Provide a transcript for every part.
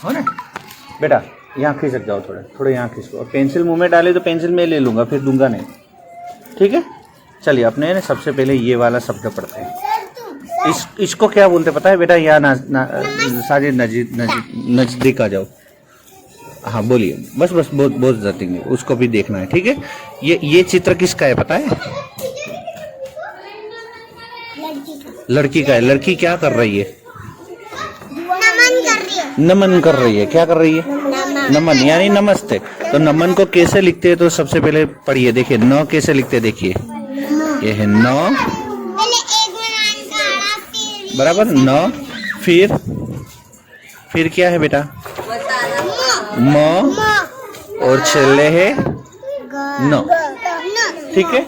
हो ना बेटा, यहाँ खिसक जाओ थोड़ा, थोड़ा यहाँ खिसको, और पेंसिल मुंह में डाले तो पेंसिल में ले लूँगा, फिर दूंगा नहीं, ठीक है। चलिए अपने सबसे पहले ये वाला शब्द पढ़ते हैं। इसको क्या बोलते पता है बेटा? यहाँ साजिद नजदीक आ जाओ। हाँ बोलिए, बस बस बहुत बहुत जरूरी नहीं, उसको भी देखना है, ठीक है। ये चित्र किसका है पता है? लड़की का है। लड़की क्या कर रही है? नमन कर रही है। क्या कर रही है? नमन यानी नमस्ते। तो नमन को कैसे लिखते हैं? तो सबसे पहले पढ़िए, देखिए न कैसे लिखते हैं, देखिए ये है न, बराबर न, फिर क्या है बेटा? म, और छेले है न, ठीक है।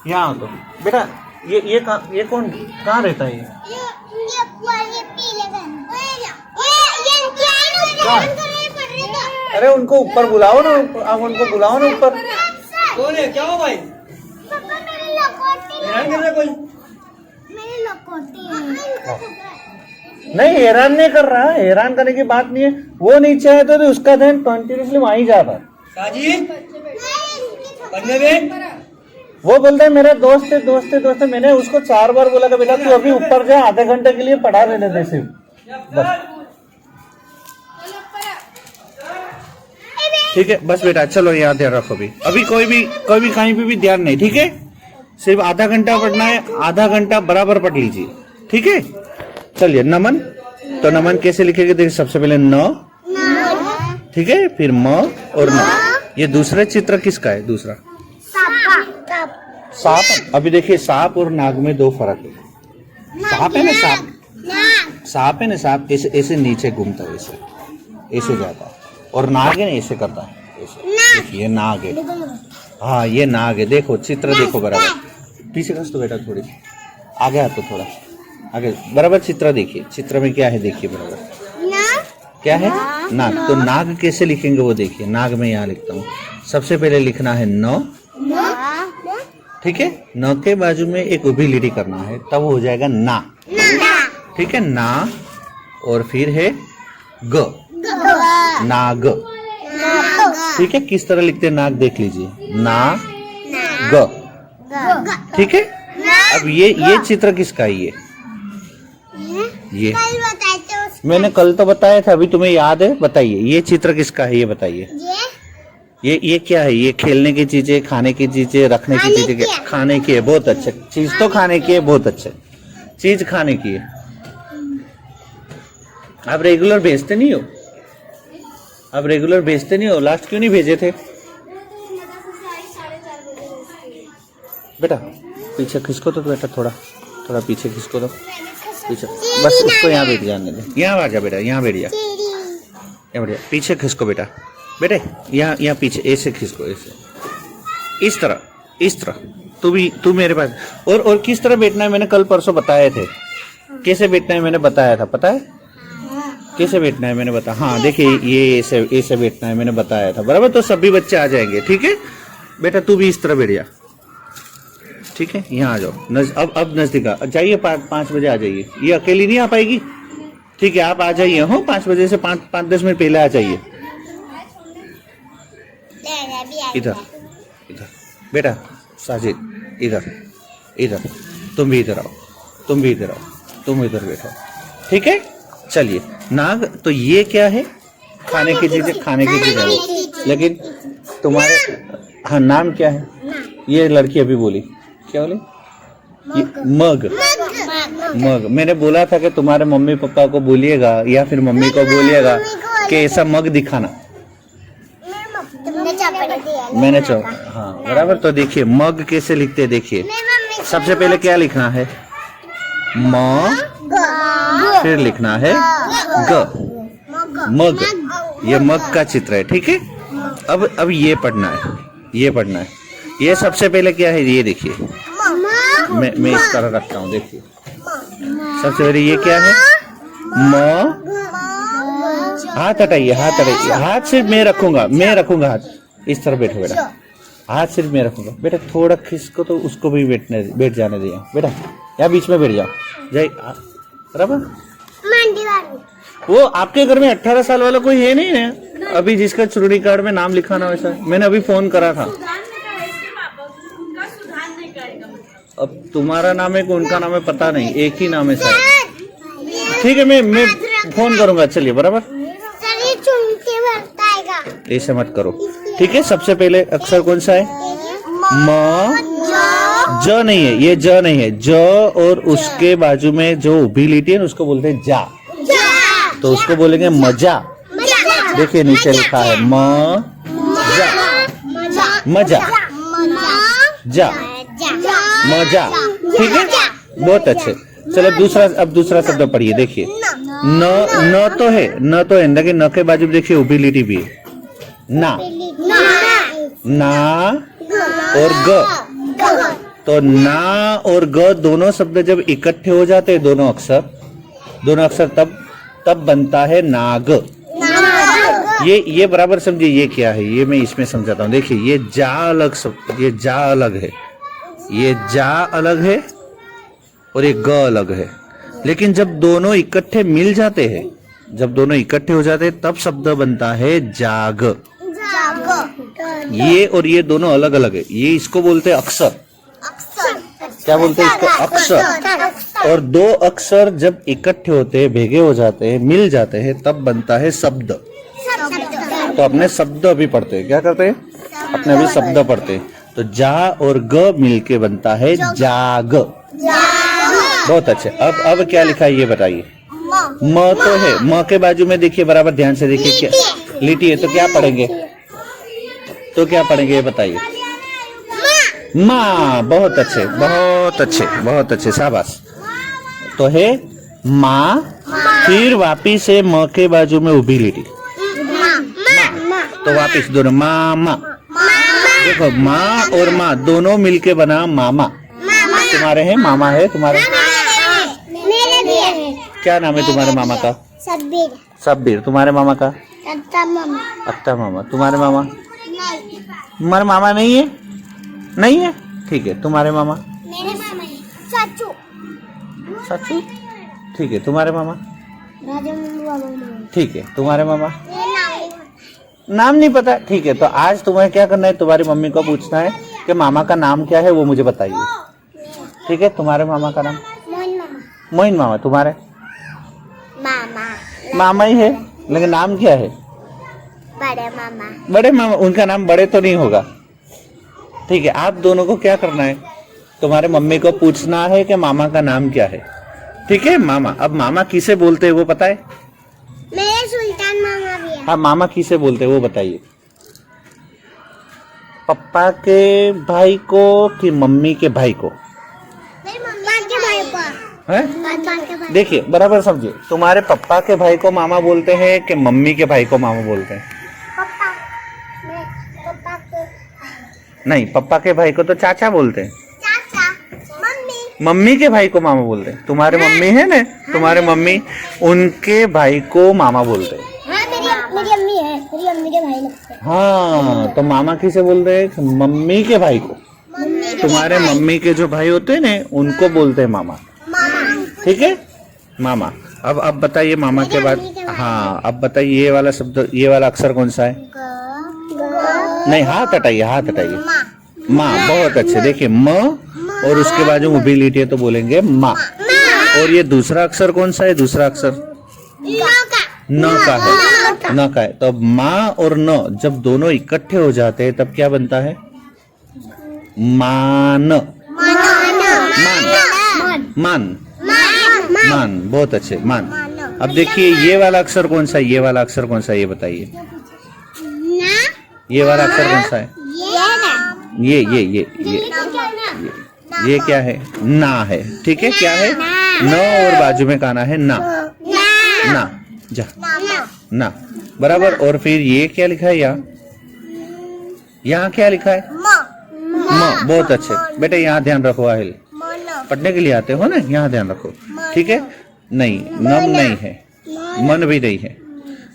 यहाँ तो बेटा ये कौन कहाँ रहता है? अरे उनको ऊपर बुलाओ ना, आप उनको बुलाओ ना ऊपर। कौन है? क्या हो भाई? हैरान कर रहा कोई? नहीं हैरान नहीं कर रहा, हैरान करने की बात नहीं है। वो नीचे आया तो उसका ध्यान कंटिन्यूसली वहीं जाता है। साजिद पढ़ने में वो बोलता है मेरा दोस्त है दोस्त है दोस्त है। मैंने उसको 4 बार बोला कि बेटा तू अभी ऊपर जा, आधे घंटे के लिए पढ़ा रहने दे सिर्फ, बस ठीक है। बस बेटा चलो यहाँ ध्यान रखो, अभी कोई भी कहीं पे भी ध्यान नहीं, ठीक है। सिर्फ आधा घंटा पढ़ना है, आधा घंटा बराबर पढ़ लीजिए, ठीक है। चलिए नमन, तो नमन कैसे लिखेंगे? देखिए सबसे पहले न, ठीक है, फिर म और न। ये दूसरा चित्र किसका है? दूसरा सांप। अभी देखिए सांप और नाग में 2 फर्क है। सांप है ना, सांप है ना, सांप ऐसे नीचे घूमता है, ऐसे जाता है, और नाग है ना ऐसे करता है, ऐसे। ये नाग है, हाँ ये नाग है। देखो चित्र देखो बराबर, पीछे खस तो बेटा, थोड़ी आगे आ तो थोड़ा आगे, बराबर चित्र देखिए। चित्र में क्या है देखिए बराबर, क्या है? नाग। तो नाग कैसे लिखेंगे वो देखिए। नाग में यहाँ लिखता हूँ, सबसे पहले लिखना है न, ठीक है। न के बाजू में एक उभी लिटी करना है, तब हो जाएगा ना, ठीक है ना। और फिर है ग, नाग, ठीक है। किस तरह लिखते हैं नाग देख लीजिए, ना ग, ठीक है। अब ये चित्र किसका है? ये मैंने कल तो बताया था, अभी तुम्हें याद है? बताइए ये चित्र किसका है, ये बताइए। ये क्या है? ये खेलने की चीजें, खाने की चीजें, रखने की चीजें, खाने की है। बहुत अच्छे चीज तो खाने की है, बहुत अच्छे चीज खाने की है। आप रेगुलर भेजते नहीं हो? आप रेगुलर भेजते नहीं हो? लास्ट क्यों नहीं भेजे थे बेटा? पीछे खिसको तो बेटा, थोड़ा पीछे खिसको तो, पीछे बस उसको यहाँ बैठ जाने दे। यहाँ आ जा बेटा, यहाँ बैठ जा, यहाँ बैठ जा। पीछे खिसको बेटा, बेटे यहाँ पीछे ऐसे खिसको, ऐसे, इस तरह। तू मेरे पास। और किस तरह बैठना है मैंने कल परसों बताए थे। कैसे बैठना है मैंने बताया था, पता है कैसे बैठना है मैंने बताया? हाँ देखिए ये ऐसे बैठना है, मैंने बताया था, बराबर। तो सभी बच्चे आ जाएंगे, ठीक है बेटा। तू भी इस तरह बैठ जा, ठीक है। यहाँ आ जाओ, अब नजदीक आ जाइए, 5 बजे आ जाइए। ये अकेली नहीं आ पाएगी, ठीक है। आप आ जाइए, हो 5 बजे से 5-10 मिनट पहले आ जाइए। इधर बेटा, साजिद इधर, तुम भी इधर आओ, तुम इधर बैठो, ठीक है। चलिए नाग, तो ये क्या है? खाने की चीजें, लेकिन तुम्हारे हाँ नाम क्या है? ये लड़की अभी बोली, क्या बोली? मग। मैंने बोला था कि तुम्हारे मम्मी पापा को बोलिएगा या फिर मम्मी को बोलिएगा कि ऐसा मग दिखाना। मैंने हाँ बराबर। तो देखिए मग कैसे लिखते हैं, देखिए सबसे पहले क्या लिखना है? म, फिर लिखना है ग, मग। ये मग का चित्र है, ठीक है। अब ये पढ़ना है, ये सबसे पहले क्या है? ये देखिए, मैं इस तरह रखता हूँ, देखिए सबसे पहले ये क्या है? म। हाथ हटाइए, हाथ सिर्फ मैं रखूंगा हाथ। इस तरह बैठो बेटा, हाथ सिर्फ मैं रखूंगा बेटा। थोड़ा खिसको तो उसको भी बैठ जाने दिया बेटा, यहाँ बीच में बैठ जाओ, जय बराबर। वो आपके घर में 18 साल वाला कोई है नहीं है अभी जिसका चुनरी कार्ड में नाम लिखाना वैसा? मैंने अभी फोन करा था। अब तुम्हारा नाम है कि उनका नाम है पता नहीं, एक ही नाम है शायद। ठीक है, मैं फोन करूंगा, चलिए बराबर। ऐसे मत करो, ठीक है। सबसे पहले अक्षर कौन सा है? म। ज नहीं है, ये ज नहीं है। ज और उसके बाजू में जो उभी लिटी है ना उसको बोलते हैं जा, तो उसको बोलेंगे मजा। देखिए नीचे लिखा है म मजा, जा, मजा, ठीक है, बहुत अच्छे। चलो दूसरा, अब दूसरा शब्द पढ़िए। देखिए न तो है, न तो है, लेकिन न के बाजू में देखिए उभी लिटी भी है। ना, ना और ग, तो ना और ग दोनों शब्द जब इकट्ठे हो जाते हैं, दोनों अक्षर तब बनता है नाग। ये बराबर समझिए, ये क्या है, ये मैं इसमें समझाता हूँ। देखिए ये जा अलग शब्द, ये जा अलग है, ये जा अलग है और ये ग अलग है। लेकिन जब दोनों इकट्ठे मिल जाते हैं, जब दोनों इकट्ठे हो जाते हैं तब शब्द बनता है जाग। ये और ये दोनों अलग अलग है, ये इसको बोलते हैं अक्षर। क्या बोलते हैं इसको? अक्षर। और दो अक्षर जब इकट्ठे होते हैं, भेगे हो जाते हैं, मिल जाते हैं, तब बनता है शब्द। तो अपने शब्द अभी पढ़ते हैं, क्या करते हैं? अपने अभी शब्द पढ़ते हैं। तो जा और ग मिलके बनता है जाग। बहुत अच्छे। अब क्या लिखा है ये बताइए। म तो है, म के बाजू में देखिए, बराबर ध्यान से देखिए, क्या लिटी है, तो क्या पढ़ेंगे? तो क्या पढ़ेंगे ये बताइए। माँ, बहुत अच्छे, बहुत अच्छे, बहुत अच्छे, शाबाश। तो है माँ, फिर वापिस से म के बाजू में उभी लिटी, तो वापिस दोनों माँ माँ। देखो माँ और माँ दोनों मिलके बना मामा। तुम्हारे हैं मामा है तुम्हारे? मेरे भी है। क्या नाम है तुम्हारे मामा का? शब्बीर। शब्बीर। तुम्हारे मामा का? अत्ता मामा। अत्ता मामा। तुम्हारे मामा? नहीं। तुम्हारे मामा नहीं है? नहीं है, ठीक है। तुम्हारे मामा? मेरे मामा है चाचू। चाचू, ठीक है। तुम्हारे मामा? राजा। ठीक है। तुम्हारे मामा? नाम नहीं पता, ठीक है। तो आज तुम्हें क्या करना है, तुम्हारी मम्मी को पूछना है कि मामा का नाम क्या है, वो मुझे बताइए, ठीक है। तुम्हारे मामा का नाम? मोइन मामा। मोइन मामा। तुम्हारे? मामा। मामा ही है, लेकिन नाम क्या है? बड़े मामा। बड़े मामा। उनका नाम बड़े तो नहीं होगा, ठीक है। आप दोनों को क्या करना है, तुम्हारे मम्मी को पूछना है कि मामा का नाम क्या है, ठीक है। मामा, अब मामा किसे बोलते हैं वो पता है? मेरे सुल्तान मामा भी है। हाँ, मामा किसे बोलते हैं वो बताइए। पप्पा के भाई को कि मम्मी के भाई को? मेरी मम्मा के भाई को है? पापा के भाई। देखिए बराबर समझिए, तुम्हारे पप्पा के भाई को मामा बोलते हैं कि मम्मी के भाई को मामा बोलते हैं? पापा। मैं पापा के नहीं, पप्पा के भाई को तो चाचा बोलते हैं। चाचा। मम्मी। मम्मी के भाई को मामा बोलते हैं। तुम्हारे मम्मी है ना, तुम्हारे मम्मी, उनके भाई को मामा बोलते हैं। हाँ, मेरी अम्मी है, मेरी अम्मी के भाई लगते हैं। हाँ, तो मामा किसे बोलते हैं? मम्मी के भाई को। मम्मी के तुम्हारे मम्मी के जो भाई होते हैं ना, उनको बोलते हैं मामा, मामा। ठीक है, मामा। अब बताइए मामा के बाद, हाँ अब बताइए ये वाला शब्द, ये वाला अक्षर कौन सा है? नहीं, हाथ हटाइए, हाथ हटाइए। माँ, बहुत अच्छे। देखिए म और उसके बाद जो उभी लिटी है तो बोलेंगे माँ। और ये दूसरा अक्षर कौन सा है? दूसरा अक्षर न का है, न का है। तो अब माँ और न जब दोनों इकट्ठे हो जाते हैं तब क्या बनता है? मान। मान, मान, मान, बहुत अच्छे, मान। अब देखिए ये वाला अक्षर कौन सा है? ये वाला अक्षर कौन सा है ये बताइए। ये वाला अक्षर कौन सा है? ये क्या है? ना है, ठीक है। क्या है? न और बाजू में काना है ना, ना, जा, ना, बराबर। और फिर ये क्या लिखा है यहाँ क्या लिखा है? म। बहुत अच्छे बेटे, यहाँ ध्यान रखो। आहिल पढ़ने के लिए आते हो ना, यहाँ ध्यान रखो, ठीक है। नहीं, नम नहीं है, मन भी नहीं है।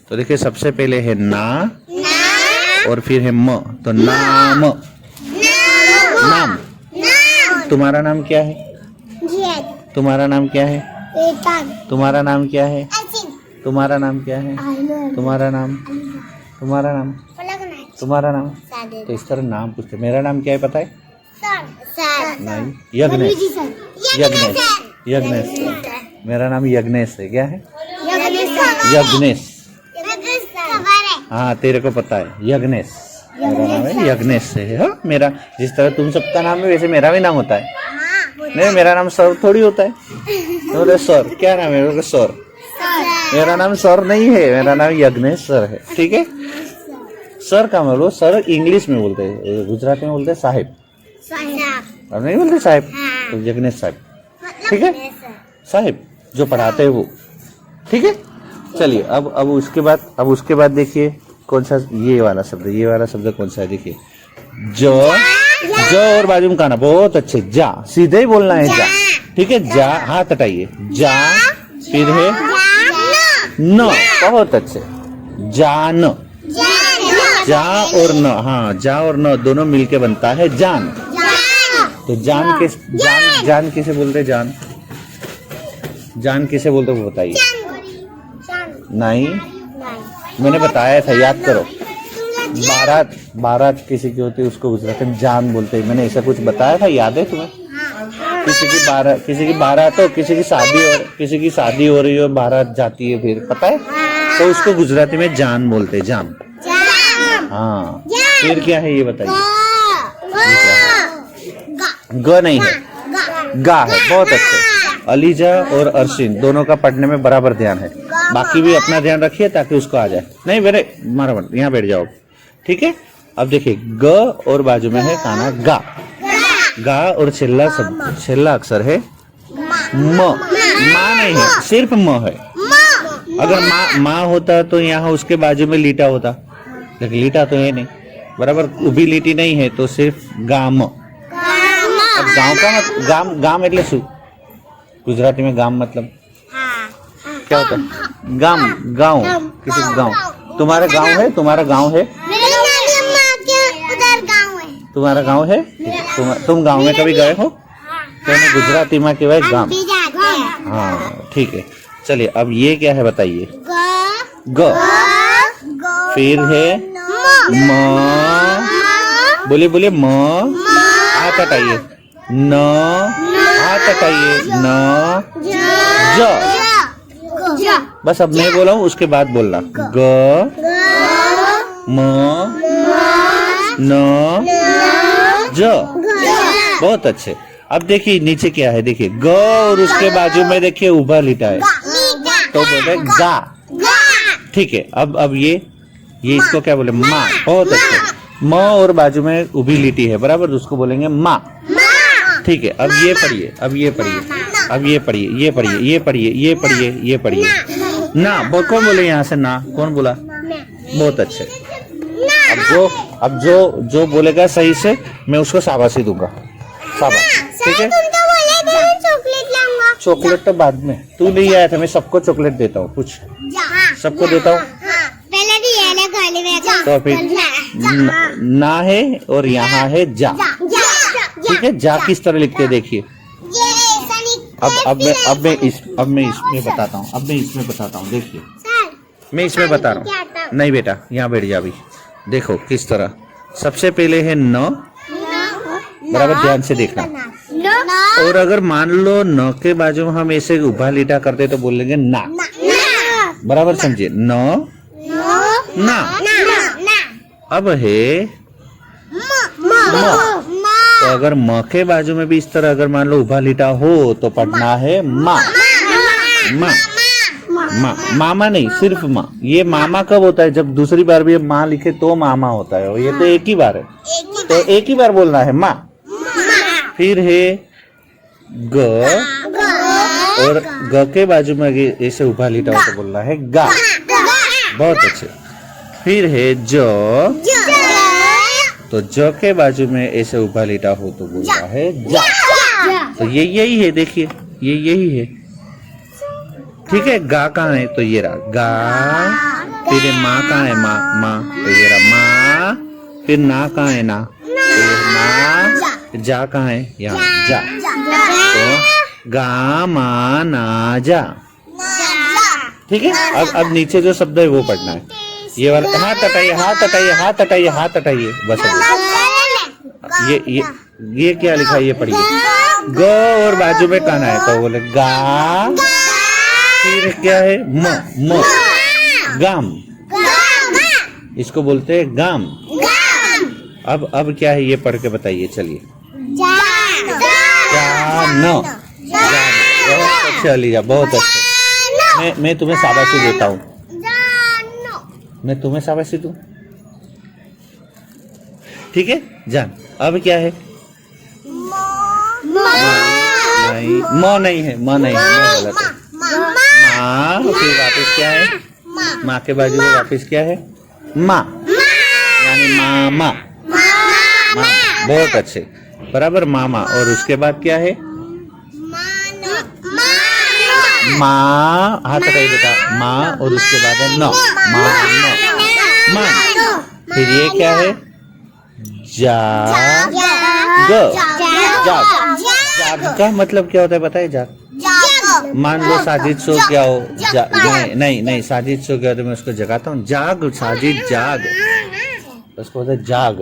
तो देखिए सबसे पहले है ना और फिर है म, तो नाम। नाम। तुम्हारा नाम क्या है? तुम्हारा नाम क्या है? तुम्हारा नाम क्या है? तुम्हारा नाम क्या है? तुम्हारा नाम, तुम्हारा नाम, तुम्हारा नाम। तो इस तरह नाम पूछते। मेरा नाम क्या है पता है? नहीं, यज्ञेश। यज्ञेश, यज्ञेश। मेरा नाम यज्ञेश है। क्या है? यज्ञेश। हाँ, तेरे को पता है, यज्ञेश। मेरा नाम है यज्ञेश से है। हाँ, मेरा जिस तरह तुम सबका नाम है वैसे मेरा भी नाम होता है। नहीं, मेरा नाम सर थोड़ी होता है। तो सर क्या नाम है? मेरा सर। मेरा नाम सर नहीं है, मेरा नाम यज्ञेश सर है। ठीक है। सर का मतलब सर इंग्लिश में बोलते हैं, गुजराती में बोलते हैं साहिब। अब नहीं बोलते साहिब, तो यज्ञेश साहिब। ठीक है, साहिब जो पढ़ाते हैं वो। ठीक है। चलिए अब उसके बाद देखिए कौन सा ये वाला शब्द कौन सा है? देखिए जो और बाजू में कहना बहुत अच्छे। जा, सीधे ही बोलना है जा। ठीक है। जा, हाथ हटाइए। जा, फिर है न। बहुत अच्छे। जान। जा और न, हाँ, जा और न दोनों मिलके बनता है जान। तो जान किसे बोलते? जान किसे बोलते वो बताइए। नहीं, मैंने बताया था, याद करो। बारात किसी की होती है उसको गुजराती में जान बोलते हैं। मैंने ऐसा कुछ बताया था, याद है तुम्हें? किसी की बारात हो, किसी की शादी हो रही हो, बारात जाती है, फिर पता है तो उसको गुजराती में जान बोलते हैं। जान। हाँ, फिर क्या है ये बताइए? ग नहीं है, गा है। बहुत अच्छे। अलीजा और अर्शिन दोनों का पढ़ने में बराबर ध्यान है। बाकी भी अपना ध्यान रखिए ताकि उसको आ जाए। नहीं मेरे मारा मत, यहाँ बैठ जाओ। ठीक है। अब देखिए ग और बाजू में है काना गा। गा और छेल्ला अक्षर है म। माँ नहीं है, सिर्फ म है। अगर माँ होता तो यहाँ उसके बाजू में लीटा होता, लेकिन लीटा तो है नहीं, बराबर उभी लीटी नहीं है, तो सिर्फ गाम। अब गांव का गाम એટલે શું? गुजराती में गाम मतलब क्या होता है? गांव। किसी का गांव। तुम्हारा गांव है? तुम्हारा गांव है? तुम्हारा गांव है? तुम गांव में कभी गए हो? तो गुजराती में क्या है? गांव। हाँ, ठीक है। चलिए अब ये क्या है बताइए? ग। फिर है म। बोलिए म। हाथ हटाइए। न। हाथ हटाइए। न। ज। बस अब मैं बोला हूँ उसके बाद बोलना। ग, म, न, ज। बहुत अच्छे। अब देखिए नीचे क्या है? देखिए ग और उसके बाजू में देखिए उभा लिटा है, तो बोले गा। ठीक है। अब ये इसको क्या बोले? माँ। बहुत अच्छे। म और बाजू में उभी लिटी है, बराबर, उसको बोलेंगे माँ। ठीक है। अब ये पढ़िए। ये पढ़िए। ना कौन बोले यहाँ से? ना कौन बोला? बहुत अच्छे। अब जो बोलेगा सही से मैं उसको शाबाशी दूंगा। शाबाश। ठीक है। चॉकलेट तो बाद में, तू नहीं आया था, मैं सबको चॉकलेट देता हूँ। कुछ सबको देता हूँ। तो फिर ना है और यहाँ है जा। ठीक है। जा किस तरह लिखते देखिए। अब मैं इसमें बताता हूँ। देखिए मैं इसमें बता रहा हूँ। नहीं बेटा, यहाँ बैठ जा अभी। देखो किस तरह। सबसे पहले है न, बराबर ध्यान से देखना। और अगर मान लो न के बाजू में हम ऐसे उभा लीटा करते तो बोलेंगे ना। बराबर समझिए। न, ना। अब है म। तो अगर म के बाजू में भी इस तरह अगर मान लो उभा लीटा हो तो पढ़ना है माँ। मामा नहीं, सिर्फ माँ। ये मामा कब होता है? जब दूसरी बार भी माँ लिखे तो मामा होता है, और ये तो एक ही बार है, तो एक ही बार बोलना है माँ। फिर है ग और ग के बाजू में ऐसे उभा लिटा हो तो बोलना है गा। बहुत अच्छे। फिर है जो, तो जो के बाजू में ऐसे उभा लिटा हो तो बोलना है जा। तो ये यही है, देखिए ये यही है। ठीक है। गा कहाँ है? तो ये रहा गा। फिर माँ कहाँ है? माँ। तो ये रहा माँ। फिर ना कहाँ है? ना। तो ये ना। जा कहाँ है? यहाँ जा। तो गा मा ना जा। ठीक है। अब नीचे जो शब्द है वो पढ़ना है, ये वाला। हाथ हटाइए, हाथ हटाइए, हाथ हटाइए, हाथ हटाइए, बस ये क्या लिखा है ये पढ़िए। ग और बाजू में काना है तो बोले गा, फिर क्या है म, गाम, इसको बोलते हैं गाम। अब क्या है ये पढ़ के बताइए, चलिए। जान, बहुत अच्छे अलीजा, बहुत अच्छे। मैं तुम्हें शाबाशी देता हूँ, मैं तुम्हें शाबाशी दूं, ठीक है। जान। अब क्या है? नहीं, म नहीं है, म नहीं है, म गलत है। माँ, फिर वापिस क्या है? माँ के बाजू में वापिस क्या है? माँ, यानी मामा। बहुत अच्छे, बराबर, मामा। और उसके बाद क्या है? माँ, हाथ हटाइए बेटा, माँ। और उसके बाद है न, माँ। फिर ये क्या है? जाग, जाग का मतलब क्या होता है बताइए? जाग। मान लो साजिद सो क्या हो, नहीं साजिद सो क्या होता है, मैं उसको जगाता हूँ, जाग साजिद जाग, उसको बोलते जाग,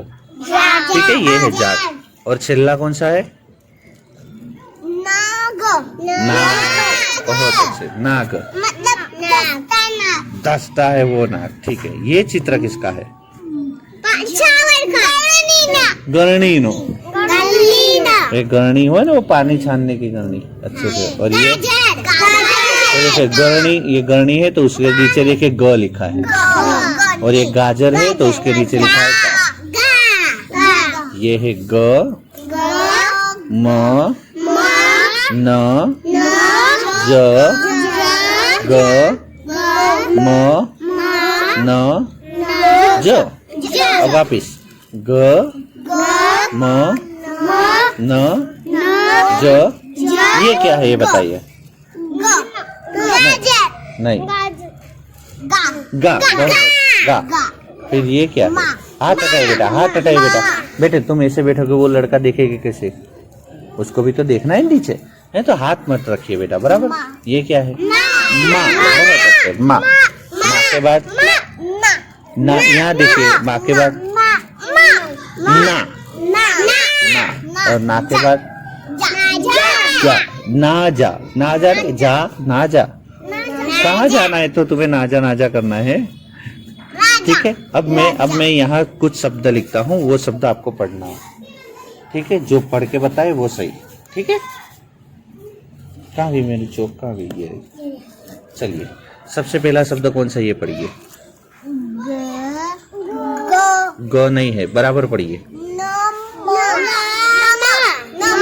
ठीक है। ये है जाग। और चिल्ला कौन सा है? नाग, बहुत अच्छे, नाग, दस्ता है वो नाग, ठीक है। ये चित्र किसका है? गरणी नो, एक गरणी हो ना, वो पानी छानने की गरणी, अच्छे से। और ये तो देखिए गरणी, ये गरणी है तो उसके नीचे देखिए ग लिखा है। और ये गाजर है तो उसके नीचे लिखा है गा। ये है ग, म, न, ज, ग, म, न, ज। अब वापिस ग, म, न, ज। ये क्या है ये बताइए? नहीं, गा, गा। फिर ये क्या है? हाथ हटाइए बेटा, हाथ हटाइए बेटा। बेटे तुम ऐसे बैठोगे वो लड़का देखेगा कैसे? उसको भी तो देखना है नीचे, है तो हाथ मत रखिए बेटा, बराबर। ये क्या है? माँ, बहुत अच्छे, माँ। माँ के बाद ना, यहाँ देखिए, माँ के बाद ना, और ना के बाद जा, ना जा, ना जा, जा, ना जा। कहाँ जाना है तो तुम्हें नाजा नाजा करना है, ठीक है। अब मैं यहाँ कुछ शब्द लिखता हूँ, वो शब्द आपको पढ़ना है, ठीक है। जो पढ़ के बताए वो सही, ठीक है। कहाँ गई मेरी चौक, कहाँ गई ये? चलिए, सबसे पहला शब्द कौन सा, ये पढ़िए। ग नहीं है, बराबर पढ़िए।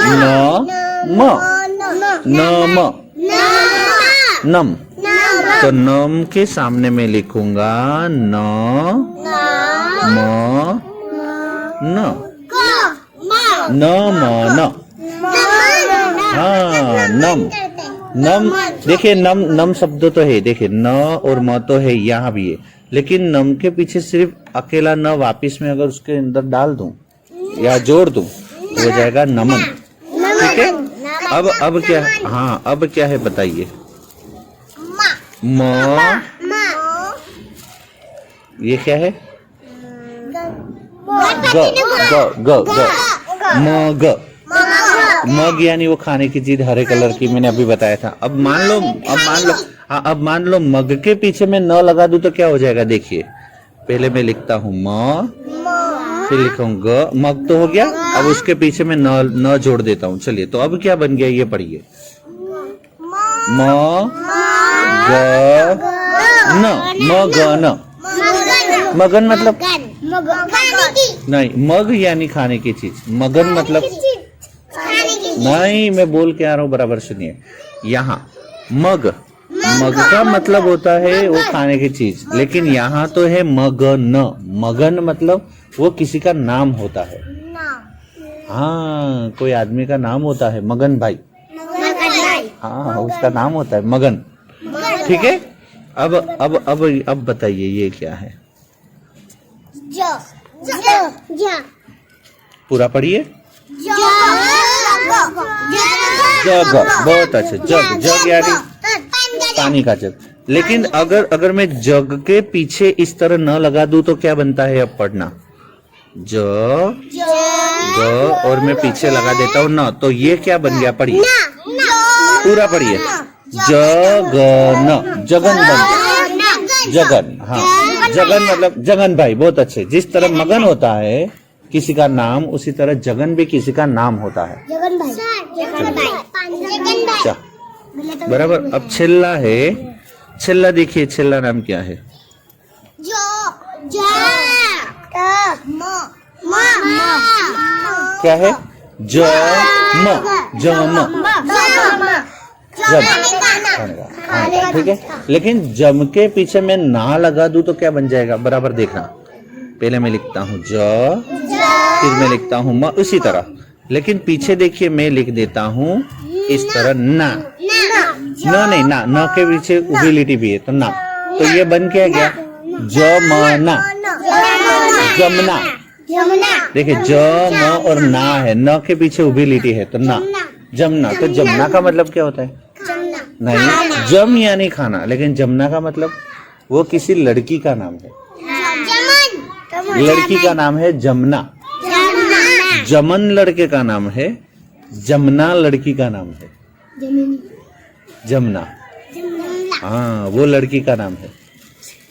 न, म, नम। तो नम के सामने में लिखूंगा न, म, न, न। हाँ, नम। देखिए नम शब्द तो है, देखिए न और म तो है, यहाँ भी है, लेकिन नम के पीछे सिर्फ अकेला न वापिस में अगर उसके अंदर डाल दूं या जोड़ दूं तो हो जाएगा नमन, ठीक है। अब क्या है? हाँ, अब क्या है बताइए? म, ये क्या है? मग। मग यानी वो खाने की चीज हरे कलर की, मैंने अभी बताया था। अब मान लो मग के पीछे मैं न लगा दूं तो क्या हो जाएगा? देखिए, पहले मैं लिखता हूँ म, फिर लिखूंगा ग, मग तो हो गया। अब उसके पीछे मैं न जोड़ देता हूँ। चलिए, तो अब क्या बन गया ये पढ़िए। म, ग, न, म, ग, न। मगन मतलब नहीं, मग यानी खाने की चीज, मगन मतलब नहीं, मैं बोल के आ रहा हूँ, बराबर सुनिए। यहाँ मग का मतलब होता है वो खाने की चीज, लेकिन यहाँ तो है मगन। मगन मतलब वो किसी का नाम होता है। हाँ, कोई आदमी का नाम होता है, मगन भाई। हाँ, उसका नाम होता है मगन, ठीक है। अब बताइए ये क्या है? पूरा पढ़िए। जग, बहुत अच्छे, जग यानी पानी का जग। लेकिन अगर मैं जग के पीछे इस तरह न लगा दूं तो क्या बनता है? अब पढ़ना, ज ग और मैं पीछे लगा देता हूँ न, तो ये क्या बन गया? पढ़िए, पूरा पढ़िए। जगन, जगन बन गया, जगन। हाँ, जगन मतलब जगन भाई, बहुत अच्छे। जिस तरह मगन होता है किसी का नाम, उसी तरह जगन भी किसी का नाम होता है। जगन भाई, जगन भाई, क्या बराबर? अब छेल्ला है, छेल्ला देखिए, छेल्ला नाम क्या है? क्या है? जम, जम, जम, ठीक है। लेकिन जम के पीछे मैं ना लगा दूं तो क्या बन जाएगा? बराबर देखना, पहले मैं लिखता हूँ ज, फिर मैं लिखता हूँ म, उसी तरह। लेकिन पीछे देखिए मैं लिख देता हूँ इस तरह ना, न नहीं, ना, न के पीछे उभी लिटी भी है तो ना, तो ये बन क्या गया? जमना, जमना। देखिए जम और ना है, न के पीछे उभी लिटी है तो ना, जमना। तो जमना का मतलब क्या होता है? नहीं, जम यानी खाना, लेकिन जमना का मतलब वो किसी लड़की का नाम है, लड़की का नाम है जमना। जमन लड़के का नाम है, जमना लड़की का नाम है, जमना। हाँ, वो लड़की का नाम है,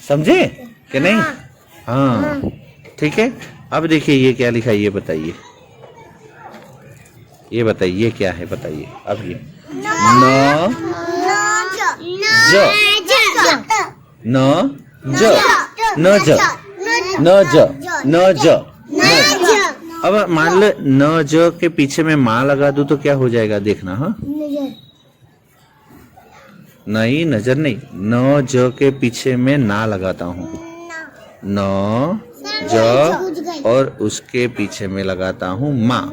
समझे कि नहीं? हाँ, ठीक है। अब देखिए ये क्या लिखा है, ये बताइए, ये बताइए ये क्या है, बताइए। अब ये न ज, न ज, न ज, न ज, न ज, अब मान ले न ज के पीछे में माँ लगा दूं तो क्या हो जाएगा? देखना। हाँ, नहीं, नजर नहीं, न ज के पीछे में ना लगाता हूँ, न ज और उसके पीछे में लगाता हूँ माँ।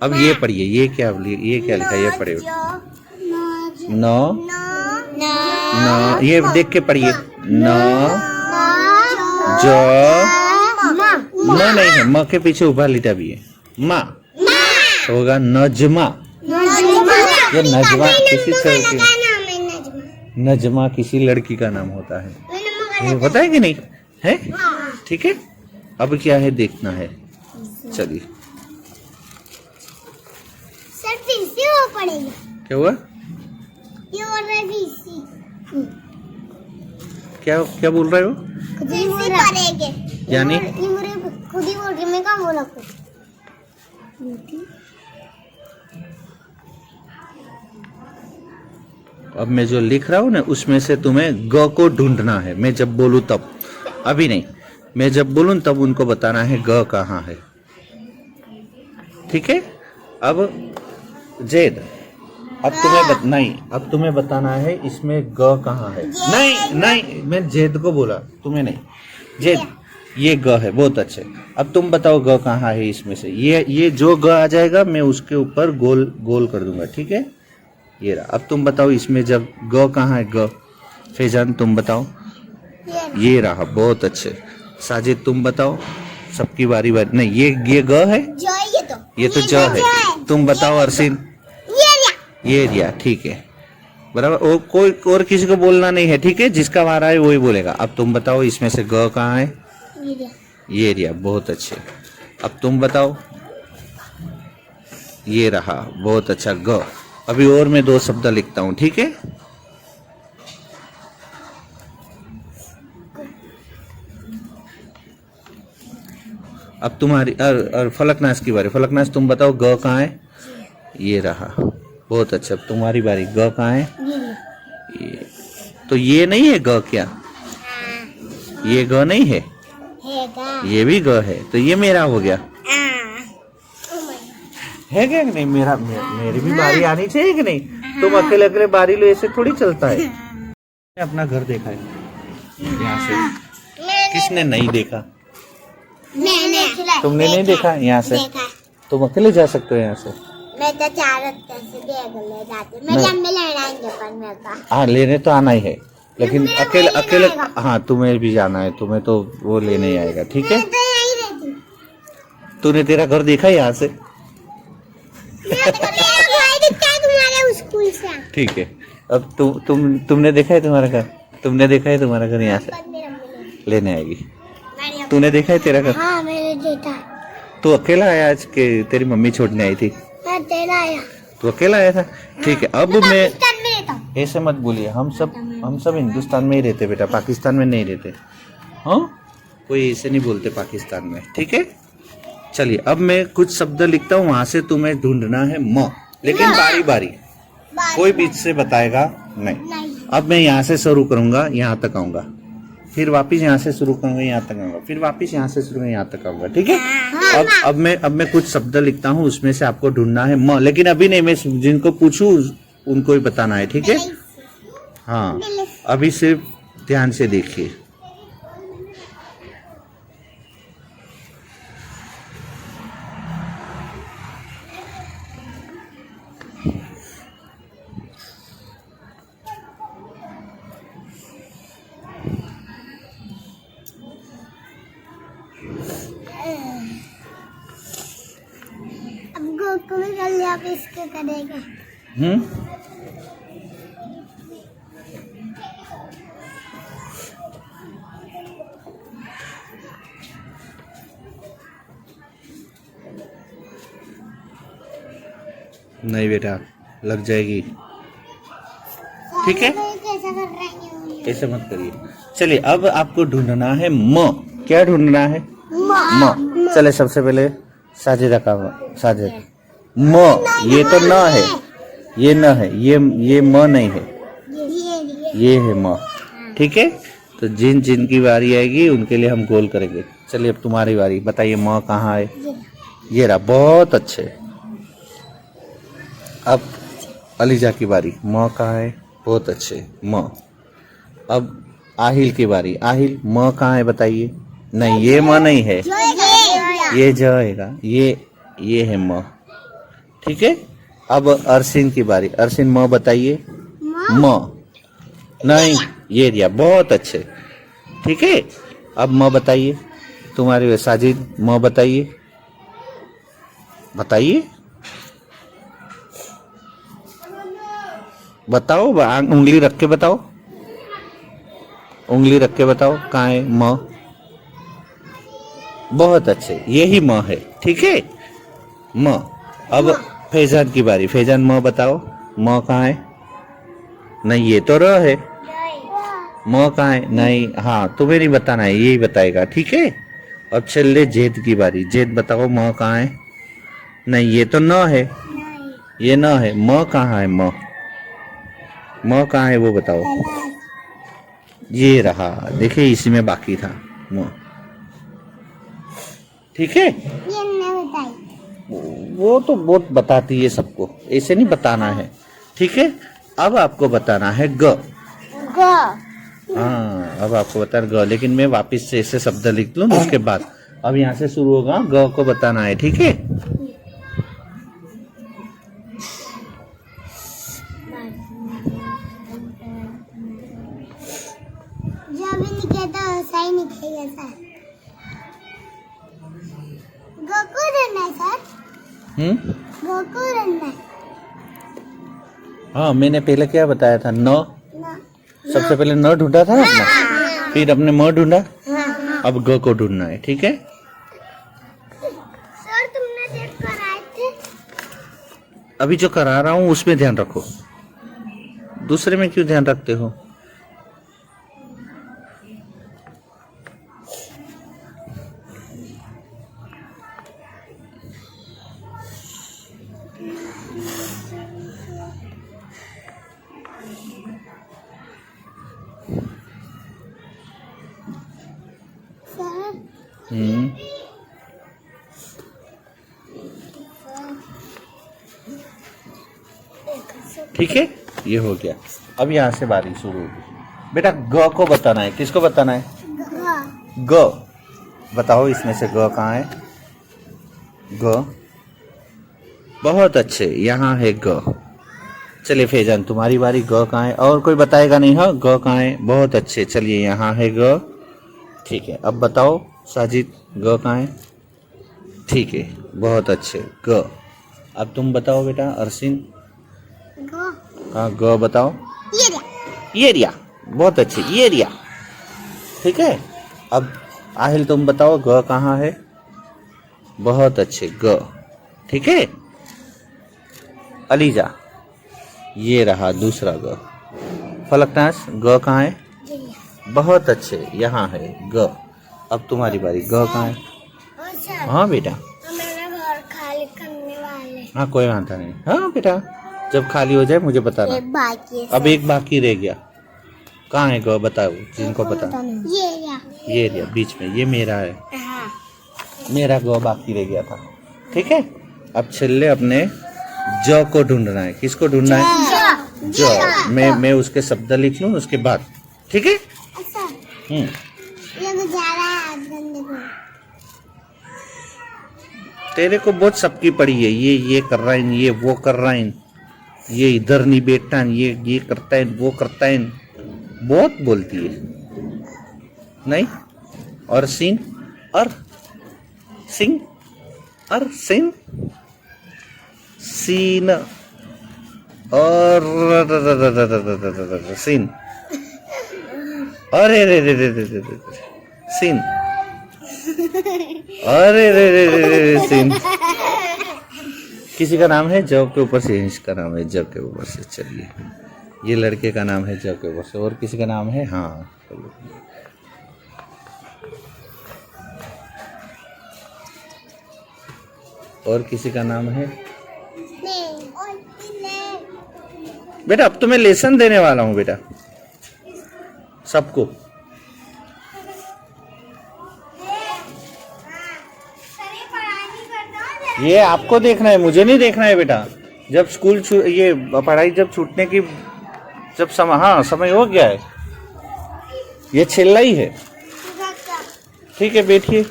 अब ये पढ़िए, ये क्या लिखा? ये पढ़िए, न, न, ये देख के पढ़िए, न ज, न नहीं है, म के पीछे उभा लिटा भी है, माँ, तो होगा नजमा। ये नजमा किसी तरह की, नजमा किसी लड़की का नाम होता है, ये पता है कि नहीं है? ठीक है। अब क्या है देखना है, चलिए। सर फिर से वो पड़ेगा। क्या हुआ? ये बोल रहे फिर से। क्या क्या बोल रहे हो? खुद ही पड़ेंगे, यानी खुद ही बोल रही, मैं कहाँ बोला खुद? अब मैं जो लिख रहा हूँ ना, उसमें से तुम्हें ग को ढूंढना है। मैं जब बोलूं तब, अभी नहीं, मैं जब बोलूं तब उनको बताना है ग कहाँ है, ठीक है। अब जेद, अब तुम्हें नहीं, अब तुम्हें बताना है इसमें ग कहाँ है। नहीं नहीं, मैं जेद को बोला, तुम्हें नहीं। जेद, ये ग है, बहुत अच्छे। अब तुम बताओ ग कहाँ है इसमें से। ये जो ग आ जाएगा मैं उसके ऊपर गोल गोल कर दूंगा, ठीक है। ये रहा। अब तुम बताओ इसमें जब ग कहाँ है? ग, फैजान तुम बताओ। ये रहा, बहुत अच्छे। साजिद तुम बताओ, सबकी बारी बारी। नहीं, ये ग है, ये तो ज है। तुम बताओ अरसिन। ये रिया, ठीक है, बराबर। और कोई और किसी को बोलना नहीं है, ठीक है। जिसका वारा है वही बोलेगा। अब तुम बताओ इसमें से ग कहाँ है? ये रिया, बहुत अच्छे। अब तुम बताओ। ये रहा, बहुत अच्छा, ग। अभी और मैं 2 शब्द लिखता हूँ, ठीक है। अब तुम्हारी और फलकनाश की बारी। फलकनाश तुम बताओ ग कहाँ है? ये रहा, बहुत अच्छा। अब तुम्हारी बारी, ग कहाँ है? ये तो ये नहीं है ग क्या? ये ग नहीं है, ये भी ग है, तो ये मेरा हो गया है क्या? नहीं, मेरी भी बारी आनी चाहिए कि नहीं? तुम अकेले अकेले बारी लो, ऐसे थोड़ी चलता है। अपना घर देखा है यहाँ से? किसने नहीं देखा? तुमने नहीं देखा यहाँ से? तुम अकेले जा सकते हो यहाँ से? मैं तो 4 हफ्ते से बैग ले जाती हूँ। मेरी अम्मी लेने आएंगे पर मेरे का। हाँ, लेने तो आना ही है, लेकिन अकेले हाँ, तुम्हें भी जाना है, तुम्हें तो वो लेने ही आएगा, ठीक है। तूने तेरा घर देखा यहाँ से? तुम्हारे स्कूल से। ठीक है। अब तुमने देखा है तुम्हारा घर? तुमने देखा है तुम्हारा घर? यहाँ से लेने आएगी। तूने देखा है तेरा घर? हाँ मैंने देखा। तू अकेला आया आज के तेरी मम्मी छोड़ने आई थी? हाँ तेरा आया। तू अकेला आया था? ठीक है। अब मैं पाकिस्तान में रहता हूँ। ऐसे मत बोलिए, हम सब हिंदुस्तान में ही रहते बेटा, पाकिस्तान में नहीं रहते। हाँ, कोई ऐसे नहीं बोलते पाकिस्तान में, ठीक है। चलिए अब मैं कुछ शब्द लिखता हूँ, वहां से तुम्हें ढूंढना है म, लेकिन बारी बारी, कोई बीच से बताएगा नहीं। अब मैं यहाँ से शुरू करूंगा, यहाँ तक आऊंगा, फिर वापिस यहाँ से शुरू करूंगा, यहाँ तक आऊंगा, फिर वापिस यहाँ से शुरू करूंगा, यहाँ तक आऊंगा, ठीक है। अब मैं कुछ शब्द लिखता हूँ, उसमें से आपको ढूंढना है म, लेकिन अभी नहीं, मैं जिनको पूछूं उनको ही बताना है, ठीक है। हाँ, अभी सिर्फ ध्यान से देखिए। अब गोकू में कर लिया, अब इसको करेगा। नहीं बेटा, लग जाएगी, ठीक है। कैसा कर रहे हैं? ऐसे मत करिए। चलिए अब आपको ढूंढना है म। क्या ढूंढना है? म। चले सबसे पहले साजिदा का साजिद म, ये तो न है, ये न है, ये म नहीं है, ये है म, ठीक है। तो जिन जिन की बारी आएगी उनके लिए हम गोल करेंगे। चलिए अब तुम्हारी बारी, बताइए म कहाँ है? ये रहा, बहुत अच्छे। अब अलीजा की बारी, म कहाँ है? बहुत अच्छे, म। अब आहिल की बारी, आहिल म कहाँ है बताइए? नहीं, ये म नहीं है, ये ज हैगा, ये है म, ठीक है। अब अरसिन की बारी, अरसिन म बताइए। म नहीं, ये दिया, बहुत अच्छे, ठीक है। अब म बताइए, तुम्हारी साजिद म बताइए, बताइए, बताओ, उंगली रख के बताओ, उंगली रख के बताओ कहाँ है म। बहुत अच्छे, यही म है, ठीक है, म। अब फैजान की बारी, फैजान म बताओ, म कहाँ है? नहीं, ये तो र है, म कहाँ है? नहीं, हाँ तुम्हें नहीं बताना है, यही बताएगा, ठीक है। अब चलिए जेद की बारी, जेद बताओ म कहाँ है? नहीं, ये तो न है, ये न है, म कहाँ है? म कहाँ है वो बताओ। ये रहा, देखिए इसी में बाकी था म, ठीक है। ये नहीं बताई। वो तो बहुत बताती है सबको, ऐसे नहीं बताना है, ठीक है। अब आपको बताना है ग। हाँ, अब आपको बताना ग, लेकिन मैं वापस से ऐसे शब्द लिख लूँ उसके बाद। अब यहाँ से शुरू होगा, ग को बताना है, ठीक है। जो अभी नहीं कहता वैसा ही निकलेगा सर। गोकू रन है सर, गोकू रन है। हाँ, मैंने पहले क्या बताया था? न, ना सबसे पहले न ढूंढा था अपना, फिर अपने म ढूंढा, अब ग को ढूंढना है, ठीक है। सर तुमने देख कर आए थे। अभी जो करा रहा हूँ उसमें ध्यान रखो, दूसरे में क्यों ध्यान रखते हो? ठीक है, ये हो गया। अब यहाँ से बारी शुरू होगी बेटा। ग को बताना है, किसको बताना है? ग बताओ, इसमें से ग कहाँ है? ग, बहुत अच्छे, यहाँ है ग। चलिए फैजान तुम्हारी बारी, ग कहाँ है? और कोई बताएगा नहीं? हाँ, ग कहाँ है? बहुत अच्छे, चलिए यहाँ है ग, ठीक है। अब बताओ साजिद, ग कहाँ है? ठीक है, बहुत अच्छे, ग। अब तुम बताओ बेटा अरसिन। हाँ, ग बताओ। ये लिया। ये रिया, बहुत अच्छे, ये रिया। ठीक है, अब आहिल तुम बताओ ग कहाँ है? बहुत अच्छे, ग। ठीक है, अलीजा, ये रहा दूसरा ग। फलकनाज, ग कहाँ है? ये लिया। बहुत अच्छे, यहाँ है ग। अब तुम्हारी बारी, ग कहाँ है? और सर हाँ बेटा, मेरा घर खाली करने वाले। हाँ कोई बात नहीं। हाँ बेटा, जब खाली हो जाए मुझे बताना। एक बाकी है अब एक बाकी रह गया, कहाँ है ग? बताओ जिनको पता। ये लिया। ये रहा बीच में, ये मेरा है। हाँ। मेरा ग बाकी रह गया था। ठीक है, अब छिल्ले अपने ज को ढूंढना है। किसको ढूंढना है? ज। मैं उसके शब्द लिख लूँ उसके बाद। ठीक है। अच्छा, हम्म, ये मुझे आ रहा है आज करने को। तेरे को बहुत सबकी पड़ी है। ये कर रहा है, ये वो कर रहा है, ये इधर नहीं बैठता है, ये करता है, वो करता है, बहुत बोलती है। नहीं, और सीन और सिंग और सिन सीन और सीन, अरे रे रे रे रे रे रे सीन, अरे रे रे रे रे सीन। किसी का नाम है जॉब के ऊपर से, इसका नाम है जॉब के ऊपर से। चलिए, ये लड़के का नाम है जॉब के ऊपर से। और किसी का नाम है? हाँ, और किसी का नाम है? बेटा अब तो मैं लेसन देने वाला हूँ बेटा सबको। ये आपको देखना है, मुझे नहीं देखना है बेटा। जब स्कूल ये पढ़ाई जब छूटने की जब समय, हाँ समय हो गया है, ये चिल्ला ही है। ठीक है, बैठिए,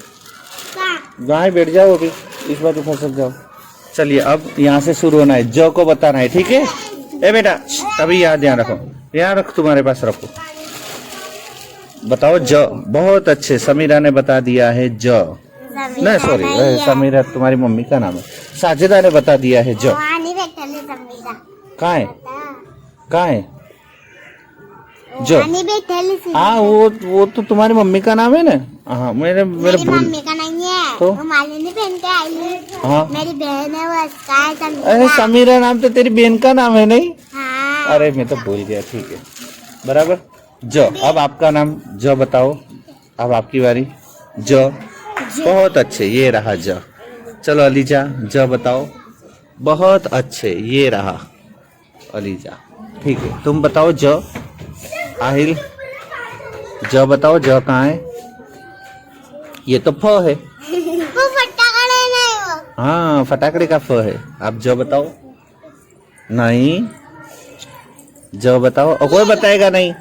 गाय बैठ जाओ, अभी इस बार तो फंस जाओ। चलिए, अब यहाँ से शुरू होना है, ज को बताना है। ठीक है, ए बेटा अभी याद ध्यान रखो, यहाँ रख, तुम्हारे पास रखो। बताओ ज। बहुत अच्छे, समीरा ने बता दिया है ज। नहीं सॉरी, समीरा तुम्हारी मम्मी का नाम है। साजिदा ने बता दिया है ज। कहाँ है? कहाँ है ज? हाँ, वो तो तुम्हारी मम्मी का नाम है ना। हाँ, मेरे मम्मी का नहीं है तो मालिनी पहन के आई। हाँ, मेरी बहन है, वो उसका है समीरा। अरे समीरा नाम तो तेरी बहन का नाम है नहीं? हाँ। अरे मैं तो भूल गया। ठीक है, बराबर। ज। अब आपका नाम ज बताओ। अब आपकी बारी, ज। बहुत अच्छे, ये रहा ज। चलो अलीजा, ज बताओ। बहुत अच्छे, ये रहा अलीजा। ठीक है, तुम बताओ ज। आहिल, ज बताओ, ज कहाँ है? ये तो फ है। वो फटाकड़े नहीं वो। हाँ, फटाकड़े का फ है। आप ज बताओ। नहीं, ज बताओ। और कोई बताएगा नहीं?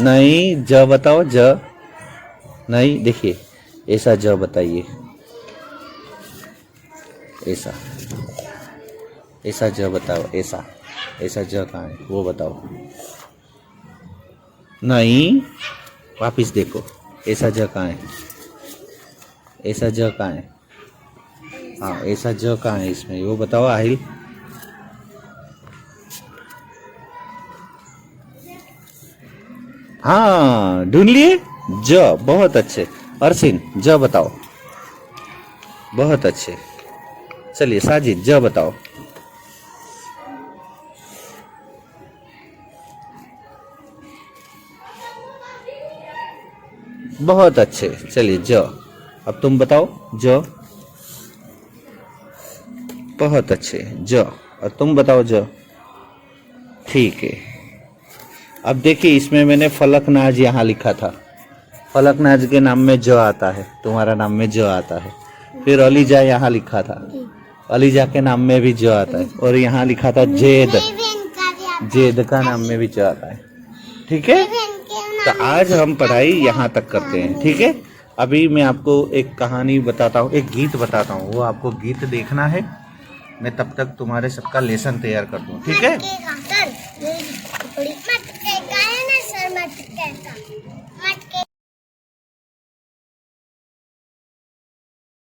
नहीं, ज बताओ, ज। नहीं, देखिए, ऐसा ज बताइए, ऐसा ऐसा ज बताओ, ऐसा ऐसा ज कहाँ है वो बताओ। नहीं, वापिस देखो, ऐसा ज कहाँ है? ऐसा ज कहाँ है? हाँ, ऐसा ज कहाँ है इसमें, वो बताओ आहिल। हाँ, ढूंढ लिए ज। बहुत अच्छे। अरसिन, ज बताओ। बहुत अच्छे। चलिए साजिद, ज बताओ। बहुत अच्छे। चलिए ज। अब तुम बताओ ज। बहुत अच्छे, ज। और तुम बताओ ज। ठीक है, अब देखिए, इसमें मैंने फलकनाज यहाँ लिखा था। फलकनाज के नाम में ज आता है, तुम्हारा नाम में ज आता है। फिर अलीजा यहाँ लिखा था, अलीजा के नाम में भी ज आता है। और यहाँ लिखा था जेद, जेद का नाम में भी ज आता है। ठीक है, तो आज हम पढ़ाई यहाँ तक करते हैं। ठीक है, अभी मैं आपको एक कहानी बताता हूँ, एक गीत बताता हूँ। वो आपको गीत देखना है, मैं तब तक तुम्हारे सबका लेसन तैयार कर दूँ। ठीक है।